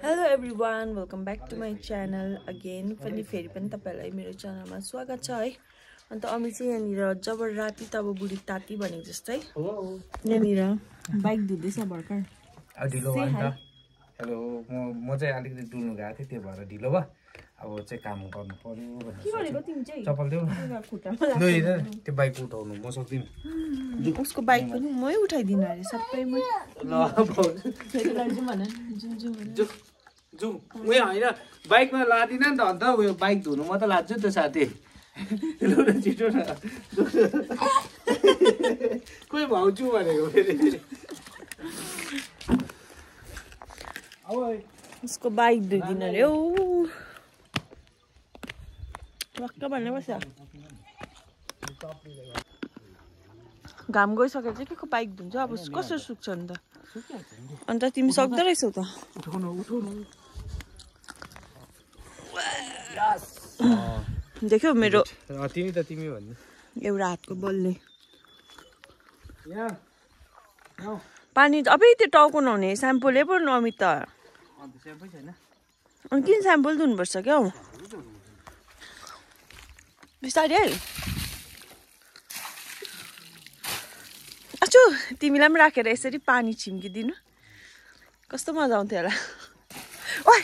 Hello everyone, welcome back to my channel again. फेरि पनि तपाईहरुलाई मेरो च्यानलमा स्वागत छ है। अन्त अमी चाहिँ यहाँनिर जब राति तब बुढी ताती भनेको जस्तै यहाँनिर बाइक धुदैछ भर्खर। ढिलो भयो नि त। हेलो म चाहिँ अलिकति डुल्नु गएको थिएँ, त्यो भएर ढिलो भयो। अब चाहिँ काम गर्नु पर्यो भनेर के गरेको तिमी चाहिँ? चप्पल देऊ न। खुट्टामा लाग्छ। त्यो बाइक उठाउनु म सक्दिन। उसको बाइक पनि मै उठाइदिनु अरे सबै मै। ल फेरि लैजाउँ भन। जु जु उयो हैन बाइकमा लादिन नि त। अन्त उयो बाइक धुनु म त लान्छु त साथी। लु न छिटो न। कोही भाउजू भनेको फेरि। उसको बाइक धुइदिनु अरे ओ वाक्क भन्ने बस्छ। घाम गइसकेर चाहिँ के को बाइक धुन्छ अब कसरी सुक्छ नि त। अन्त तिमी सक्दै रहेछौ त। उठाउनु उठाउनु। देख्यौ मेरो तिमी त तिमी भन्नु एउटा हातको बलले यहाँ पानी अबै त्यो टाउको नहुने स्याम्पूले पो नमित त। अन्त स्याम्पै छैन। अनि किन स्याम्पल धुनुपर्छ क्या हौ बिस्तारै है। अचु तिमीलाई पनि राखेर यसरी पानी छिम्किदिनु कस्तो मजा आउँथ्यो होला। ओइ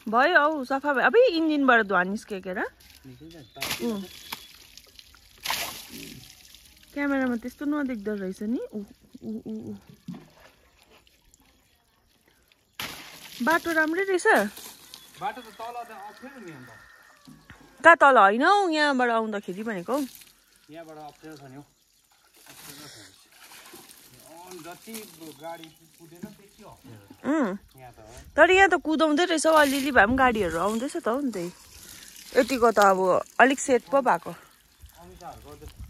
भयो औ सफा भयो। अबै इन्जिनबाट धुवा निस्केर क्यामेरामा त्यस्तो नदेख्दो रहेछ नि। बाटो राम्रै रहेछ। बाटो त तल त अप्ठ्यारो नि अन्त। कहाँ तल होइन हौ यहाँबाट आउँदाखेरि भनेको। यहाँबाट अप्ठ्यारो छ नि हौ। जति गाडी कुदेन त्यति अप्ठ्यारो। यहाँ त तर यहाँ त कुदाउँदै रहेछ हौ अलिअलि भए पनि गाडीहरू आउँदैछ त हौ नि त्यही। यतिको त अब अलिक सेट पो भएको। अमिताहरूको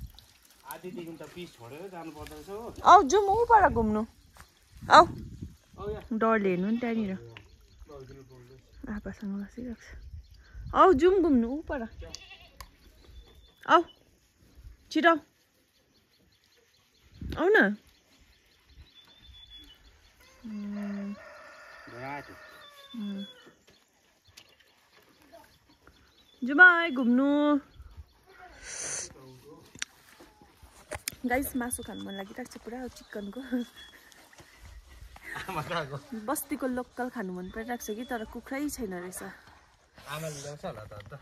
आधीदेखि त पिस छोडेर जानु पर्दो रहेछ हो। आऊ जाउँ उपर घुम्नु। आऊ औ यहाँ डरले हेर्नु नि त्यहाँनिर आपासँग बसिरहेको छ। आऊ जाउँ घुम्नु उपर। आऊ छिटो आऊ न। जुमाई घुम्नु। गाइस मासु खानु मन लागिरहेको छ पुरा चिकनको। बस्तीको लोकल खानु मन परिरहेको छ कि तर कुखुरै छैन रहेछ। आमाले ल्याउँछ होला त अन्त।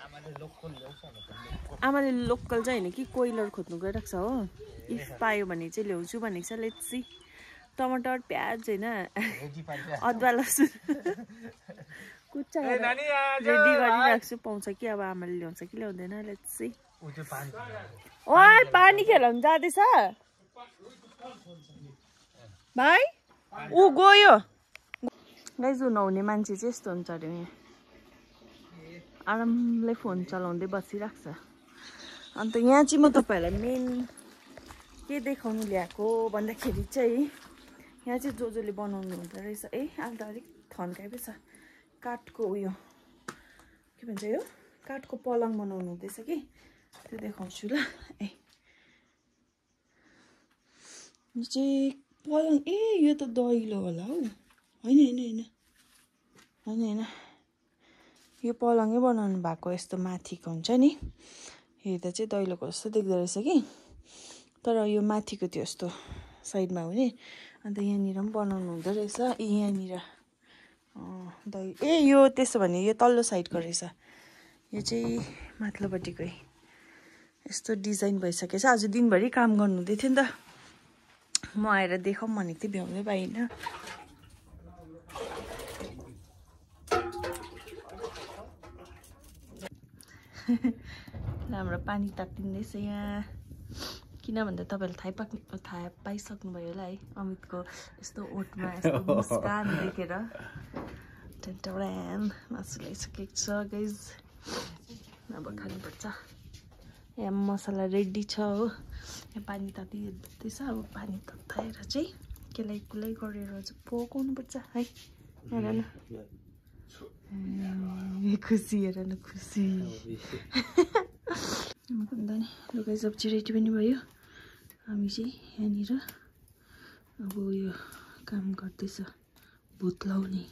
आमाले लोकल ल्याउँछ होला त। आमाले लोकल चाहिँ होइन कि कोइलर खोज्नु गइरहेको छ हो। इफ पायो भने चाहिँ ल्याउँछु भनेको छ। Let's see. टमाटर प्याज होइन अदुवा लसुन कुच्चा रेडी गरिरहेको छु। पाउँछ कि अब आमाले ल्याउँछ कि ल्याउँदैन लेट्स सी। ओए पानी खेलाउनु जाँदैछ भाइ। ऊ गयो गाइस। नहुने मान्छे चाहिँ यस्तो हुन्छ अरे यहाँ आरामले फोन चलाउँदै बसिरहेको छ। अन्त यहाँ चाहिँ म तपाईँहरूलाई मेन के देखाउनु ल्याएको भन्दाखेरि चाहिँ यहाँ चाहिँ जसले बनाउनु हुँदो रहेछ। अहिले त अलिक थन्काइ पो छ। काठको उयो के भन्छ यो काठको पलङ बनाउनु हुँदैछ कि त्यो देखाउँछु ल। यो चाहिँ पलङ यो त दैलो होला हौ। होइन होइन होइन होइन होइन यो पलङै बनाउनु भएको यस्तो माथिको हुन्छ नि। हेर्दा चाहिँ दैलोको जस्तो देख्दो रहेछ कि तर यो माथिको त्यो यस्तो साइडमा हुने। अन्त यहाँनिर पनि बनाउनु हुँदो रहेछ। यहाँनिर यो त्यसो भने यो तल्लो साइडको रहेछ। यो चाहिँ माथिल्लोपट्टिकै यस्तो डिजाइन भइसकेको छ। आज दिनभरि काम गर्नु हुँदै थियो नि त। म आएर देखाउँ भनेको थिएँ भ्याउँदै पाइनँ। हाम्रो पानी तात्तिँदैछ यहाँ। किन भन्दा तपाईँहरूले थाहा पाइसक्नुभयो होला है अमितको यस्तो ओठमा यस्तो मुस्कान देखेर। टेन्टोरान मासु ल्याइसकेको छ गाइस। अब खानुपर्छ। यहाँ मसला रेडी छ हो। यहाँ पानी तातिँदैछ। अब पानी तताएर चाहिँ केलाई कुलाई गरेर चाहिँ पकाउनुपर्छ है। हेर न खुसी हेर न खुसी। भन्दा नि लुगा सब्जी रेडी पनि भयो हामी चाहिँ यहाँनिर अब यो काम गर्दैछ भुत लाउने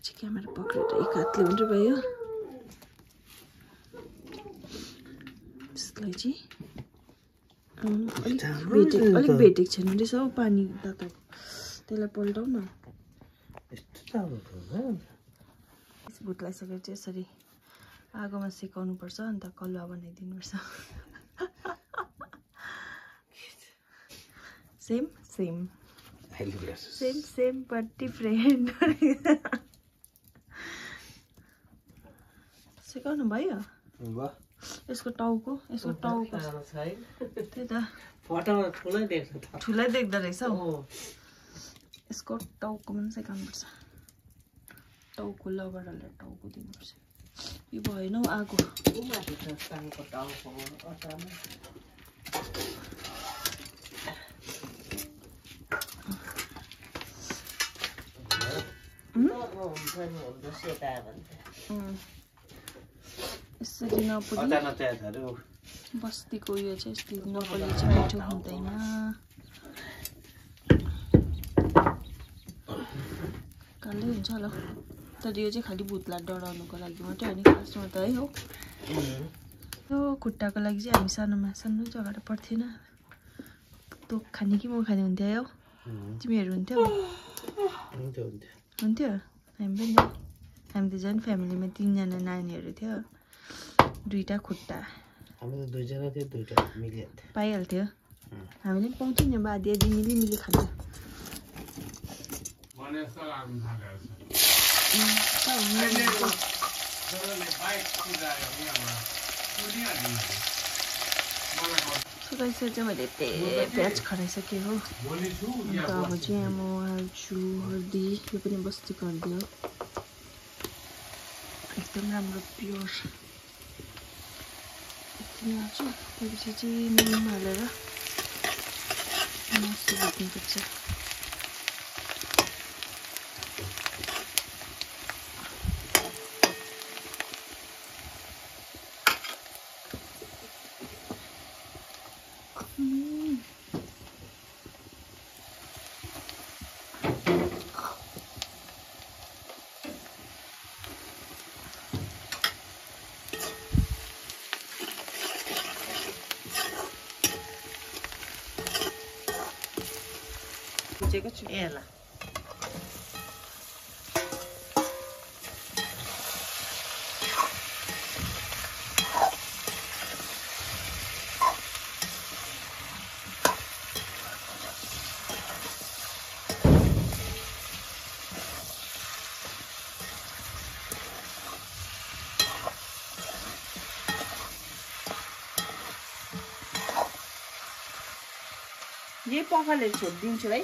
चाहिँ क्यामेरा पक्रेर एक हातले मात्रै भयो त्यसलाई चाहिँ अलिक भेटेको छैन रहेछ हौ पानी तातो त्यसलाई पल्टाउ न भुत लगाइसकेर चाहिँ यसरी आगोमा सेकाउनु पर्छ अन्त कलुवा बनाइदिनु पर्छ same same same same but different सेकाउनु भयो यसको टाउको त्यही त ठुलै देख्दो रहेछ हौ यसको टाउकोमा पनि सेकाउनुपर्छ टाउको लबरले टाउको दिनुपर्छ यो भएन हौ आगो यसरी नपरी बस्तीको उयो चाहिँ यस्तो नपरी चाहिँ मिठो हुँदैन कालै हुन्छ होला तर यो चाहिँ खालि भुतलाई डराउनुको लागि मात्रै हो नि खासमा त है हो यो खुट्टाको लागि चाहिँ हामी सानो जग्गा पर्थेन तँ खाने कि म खाने हुन्थ्यो हौ तिमीहरू हुन्थ्यौ हुन्थ्यो हामी पनि हामी त झन् फ्यामिलीमा 3 जना नानीहरू थियो 2टा खुट्टा हामी त 2 जना थियो 2टा मिलिहाल्थ्यो पाइहाल्थ्यो हामीले पनि पाउँथ्यौँ नि बादी आदि मिली खान्थ्यो सुकाइसकेर चाहिँ मैले प्याज खराइसकेँ हो अन्त अब चाहिँ म हाल्छु हर्दी यो पनि बस्तीको हर्दी हो एकदम राम्रो प्योर यति नै हाल्छु त्यसपछि चाहिँ नुन हालेर मासु भुट्नुपर्छ Ela. ये पकालेर छोडिदिन्छु है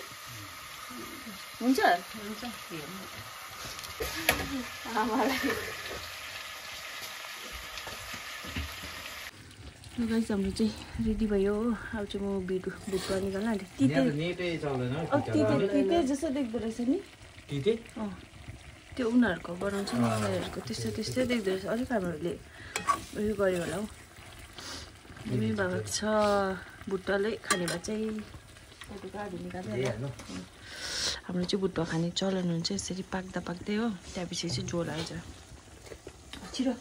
हुन्छ हुन्छ आमालाई गाइस हाम्रो चाहिँ रेडी भयो हो अब चाहिँ म भुटुवा निकाल्न आँटेँ तिते जस्तो देख्दो रहेछ नि त्यो उनीहरूको बनाउँछ नि उनीहरूको त्यस्तै देख्दो रहेछ अलिक हामीहरूले उयो गऱ्यो होला हौ हामी भएको छ भुट्टाले खाने भए चाहिँ हाम्रो चाहिँ भुट्टा खाने चलन हुन्छ यसरी पाक्दै हो त्यहाँपछि चाहिँ झोल आइज छिटो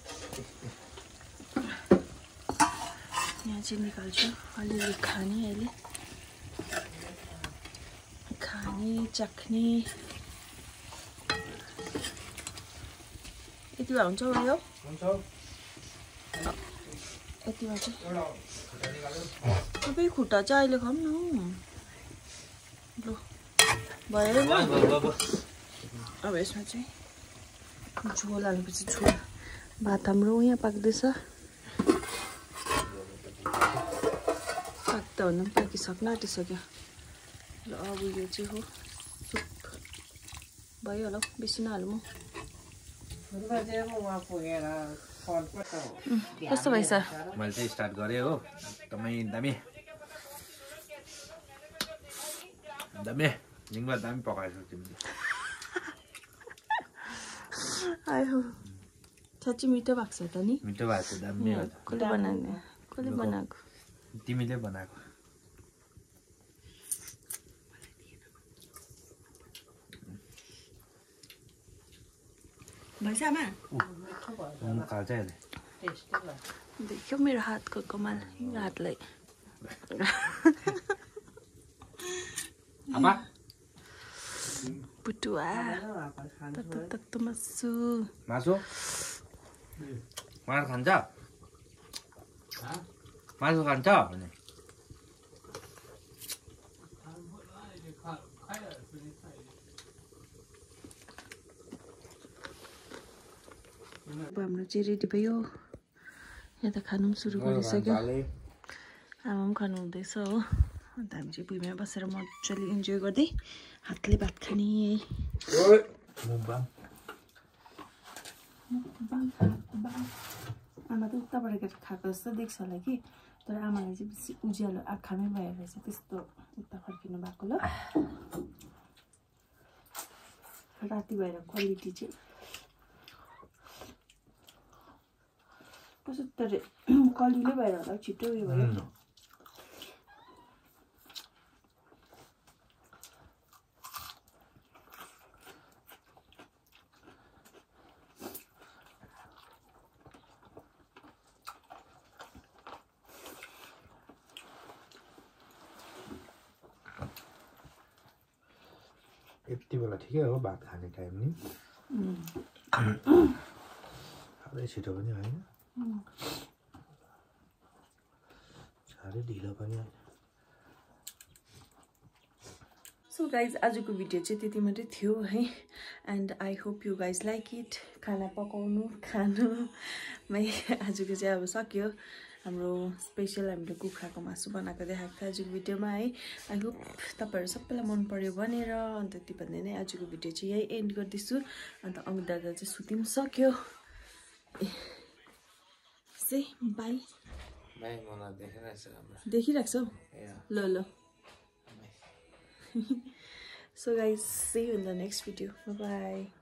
यहाँ चाहिँ निकाल्छु अलिअलि खाने अहिले खाने चाख्ने यति भए हुन्छ यो यतिमा चाहिँ सबै खुट्टा चाहिँ अहिले खाऊँ न लु भयो अब यसमा चाहिँ झोल हालेपछि झोल भात हाम्रो यहाँ पाक्दैछ पाक्दा भन्दा पनि पाकिसक्न आँटिसक्यो ल अब यो चाहिँ हो सुप भयो होला बेसी नहालौँ कस्तो भएछ मैले चाहिँ स्टार्ट गरेँ हो एकदमै दामी निङ्बा दामी पकाएछ तिमीले आयो साँच्चै मिठो भएको छ त नि मिठो भएको छ दामी हो कसले बनाउने कसले बनाएको तिमीले बनाएको भन्छ आमा खाल्छ अहिले देख्यो मेरो हातको कमाल यो हातलाई आमा बुटुवा तत्त मासु मासु मासु खान्छ मासु खान्छ भने अब हाम्रो चाहिँ रेडी भयो यहाँ त खानु पनि सुरु गरिसक्यो आमा पनि खानु हुँदैछ हो अन्त हामी चाहिँ भुइँमा बसेर मजाले इन्जोय गर्दै हातले भात खाने आमा त उताबाट खाएको जस्तो देख्छ होला कि तर आमालाई चाहिँ बेसी उज्यालो आँखामै भएर चाहिँ त्यस्तो उता फर्किनु भएको ल राति भएर क्वालिटी चाहिँ कस्तो तर कलिलो भएर होला छिटो उयो भयो यति बेला ठिकै हो भात खाने टाइम नि साह्रै छिटो पनि होइन साह्रै ढिलो पनि होइन सो गाइज आजको भिडियो चाहिँ त्यति मात्रै थियो है and I hope you guys like it खाना पकाउनु खानुमै आजको चाहिँ अब सक्यो हाम्रो स्पेसल हामीले कुखुराको मासु बनाएको देखाएको थियो आजको भिडियोमा है आई होप तपाईँहरू सबैलाई मन पर्यो भनेर अन्त त्यो भन्दै नै आजको भिडियो चाहिँ यही एन्ड गर्दैछु अन्त अमित दादा चाहिँ सुति पनि सक्यो से बाई देखिरहेको छौ ल ल so guys see you in the next video bye bye